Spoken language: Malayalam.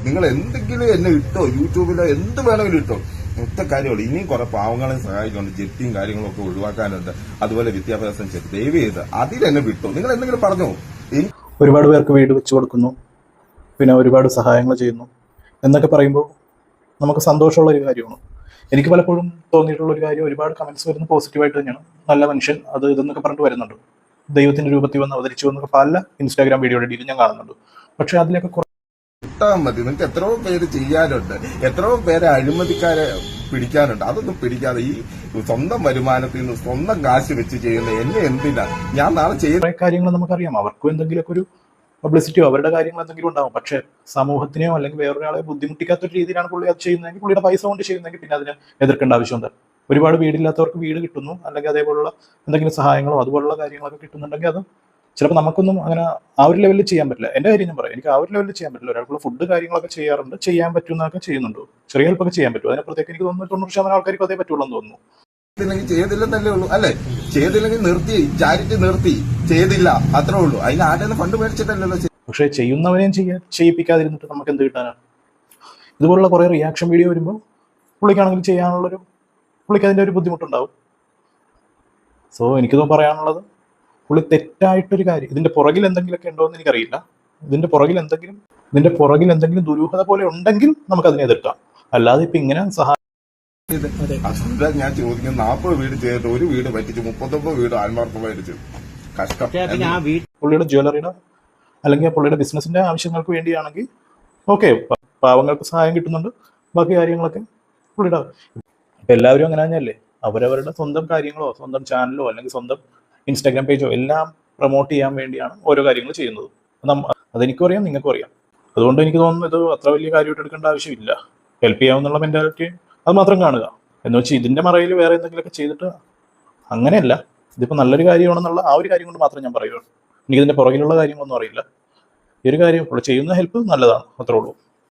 നിങ്ങൾ എന്തെങ്കിലും എന്നെ ഇട്ടോ, യൂട്യൂബിലോ എന്ത് വേണമെങ്കിലും ഇട്ടോ. ഒറ്റ കാര്യമുള്ളൂ, ഇനിയും കുറെ പാവങ്ങളെ സഹായിക്കുന്നുണ്ട്, ജപ്തിയും കാര്യങ്ങളും ഒക്കെ ഒഴിവാക്കാനുണ്ട്. അതുപോലെ വിദ്യാഭ്യാസം ദയവ് ചെയ്ത് അതിലെന്നെ വിട്ടോ. നിങ്ങൾ എന്തെങ്കിലും പറഞ്ഞോ. ഒരുപാട് പേർക്ക് വീട് വെച്ചു കൊടുക്കുന്നു, പിന്നെ ഒരുപാട് സഹായങ്ങൾ ചെയ്യുന്നു എന്നൊക്കെ പറയുമ്പോൾ നമുക്ക് സന്തോഷമുള്ള ഒരു കാര്യമാണ്. എനിക്ക് പലപ്പോഴും തോന്നിയിട്ടുള്ള ഒരു കാര്യം, ഒരുപാട് കമന്റ്സ് വരുന്ന പോസിറ്റീവായിട്ട് തന്നെയാണ്. നല്ല മനുഷ്യൻ അത് ഇതെന്നൊക്കെ പറഞ്ഞിട്ട് വരുന്നുണ്ട്, ദൈവത്തിന്റെ രൂപത്തിൽ വന്ന് അവതരിച്ചു എന്നൊക്കെ പല ഇൻസ്റ്റാഗ്രാം വീഡിയോയുടെ ഇടയിൽ ഞാൻ കാണുന്നുണ്ട്. പക്ഷെ അതിലൊക്കെ കിട്ടാൻ മതി. നിങ്ങൾക്ക് എത്രയോ പേര് ചെയ്യാനുണ്ട്, എത്രയോ പേരെ അഴിമതിക്കാരെ പിടിക്കാനുണ്ട്. അതൊന്നും പിടിക്കാതെ ഈ സ്വന്തം വരുമാനത്തിൽ നിന്ന് സ്വന്തം കാശ് വെച്ച് ചെയ്യുന്ന എന്നെ എന്തിനാ? ഞാൻ നാളെ ചെയ്യുന്ന കാര്യങ്ങൾ നമുക്കറിയാം. അവർക്കും എന്തെങ്കിലുമൊക്കെ ഒരു പബ്ലിസിറ്റിയോ അവരുടെ കാര്യങ്ങൾ എന്തെങ്കിലും ഉണ്ടാവും. പക്ഷെ സമൂഹത്തിനെയോ അല്ലെങ്കിൽ വേറൊരാളെ ബുദ്ധിമുട്ടിക്കാത്തൊരു രീതിയിലാണ് പുള്ളി അത് ചെയ്യുന്നതെങ്കിൽ, പുള്ളിയുടെ പൈസ കൊണ്ട് ചെയ്യുന്നതെങ്കിൽ പിന്നെ അതിനെ എതിർക്കേണ്ട ആവശ്യമുണ്ട്. ഒരുപാട് വീടില്ലാത്തവർക്ക് വീട് കിട്ടുന്നു, അല്ലെങ്കിൽ അതേപോലുള്ള എന്തെങ്കിലും സഹായങ്ങളോ അതുപോലുള്ള കാര്യങ്ങളൊക്കെ കിട്ടുന്നുണ്ടെങ്കിൽ അത് ചിലപ്പോൾ നമുക്കൊന്നും അങ്ങനെ ആ ഒരു ലെവലിൽ ചെയ്യാൻ പറ്റില്ല. എൻ്റെ കാര്യം ഞാൻ പറയാം, എനിക്ക് ആ ഒരു ലെവലിൽ ചെയ്യാൻ പറ്റില്ല. ഒരാൾക്കുള്ള ഫുഡ് കാര്യങ്ങളൊക്കെ ചെയ്യാറുണ്ട്, ചെയ്യാൻ പറ്റുന്നതൊക്കെ ചെയ്യുന്നുണ്ടോ, ചെറിയ ഹെൽപ്പൊക്കെ ചെയ്യാൻ പറ്റും. അതിനപ്പുറത്തേക്ക് എനിക്ക് തോന്നുന്നു 90% ആൾക്കാർക്ക് അതേ പറ്റുള്ളൂ എന്ന് തോന്നുന്നു. ചെയ്തില്ലെന്നല്ലേ ഉള്ളൂ, അല്ലെ? ചെയ്തില്ലെങ്കിൽ നിർത്തി, ചാരിറ്റി നിർത്തി, ചെയ്തില്ല, അത്രേ ഉള്ളൂ. അതിന് ആരുടെ ഫണ്ട് മേടിച്ചിട്ടല്ലോ. പക്ഷെ ചെയ്യുന്നവരെയും ചെയ്യിപ്പിക്കാതിരുന്നിട്ട് നമുക്ക് എന്ത് കിട്ടാനാണ്? ഇതുപോലുള്ള കുറെ റിയാക്ഷൻ വീഡിയോ വരുമ്പോൾ പുള്ളിക്കാണെങ്കിൽ പുള്ളിക്ക് അതിൻ്റെ ഒരു ബുദ്ധിമുട്ടുണ്ടാവും. സോ എനിക്കിത് പറയാനുള്ളത്, പുള്ളി തെറ്റായിട്ടൊരു കാര്യം, ഇതിന്റെ പുറകിൽ എന്തെങ്കിലുമൊക്കെ ഉണ്ടോ എന്ന് എനിക്കറിയില്ല. ഇതിന്റെ പുറകിൽ എന്തെങ്കിലും ദുരൂഹത പോലെ ഉണ്ടെങ്കിൽ നമുക്ക് അതിനെ എതിർക്കാം. അല്ലാതെ ഇപ്പൊ ഇങ്ങനെ ഞാൻ ചോദിക്കുന്നു, 40 വീട് ചെയ്തിട്ട് ഒരു വീട് പറ്റിച്ചു, 39 വീട് ആത്മാർത്ഥമായിട്ട് കഷ്ടം. പുള്ളിയുടെ ജ്വല്ലറിയുടെ അല്ലെങ്കിൽ പുള്ളിയുടെ ബിസിനസിന്റെ ആവശ്യങ്ങൾക്ക് വേണ്ടിയാണെങ്കിൽ ഓക്കെ, പാവങ്ങൾക്ക് സഹായം കിട്ടുന്നുണ്ട്, ബാക്കി കാര്യങ്ങളൊക്കെ പുള്ളിയുടെ. ഇപ്പൊ എല്ലാവരും അങ്ങനെ തന്നെയല്ലേ, അവരവരുടെ സ്വന്തം കാര്യങ്ങളോ സ്വന്തം ചാനലോ അല്ലെങ്കിൽ സ്വന്തം ഇൻസ്റ്റാഗ്രാം പേജോ എല്ലാം പ്രൊമോട്ട് ചെയ്യാൻ വേണ്ടിയാണ് ഓരോ കാര്യങ്ങൾ ചെയ്യുന്നത്. അതെനിക്കും അറിയാം, നിങ്ങൾക്കും അറിയാം. അതുകൊണ്ട് എനിക്ക് തോന്നുന്നു ഇത് അത്ര വലിയ കാര്യമായിട്ട് എടുക്കേണ്ട ആവശ്യമില്ല. ഹെൽപ്പ് ചെയ്യാവുന്നുള്ള മെന്റാലിറ്റി അത് മാത്രം കാണുക. എന്ന് വെച്ചാൽ ഇതിന്റെ മറയിൽ വേറെ എന്തെങ്കിലുമൊക്കെ ചെയ്തിട്ട് അങ്ങനെയല്ല. ഇതിപ്പോൾ നല്ലൊരു കാര്യമാണെന്നുള്ള ആ ഒരു കാര്യം കൊണ്ട് മാത്രം ഞാൻ പറയുകയാണ്. എനിക്കിതിന്റെ പുറകിലുള്ള കാര്യങ്ങളൊന്നും അറിയില്ല. ഈ ഒരു കാര്യം ചെയ്യുന്ന ഹെൽപ്പ് നല്ലതാണ്, അത്രേ ഉള്ളൂ.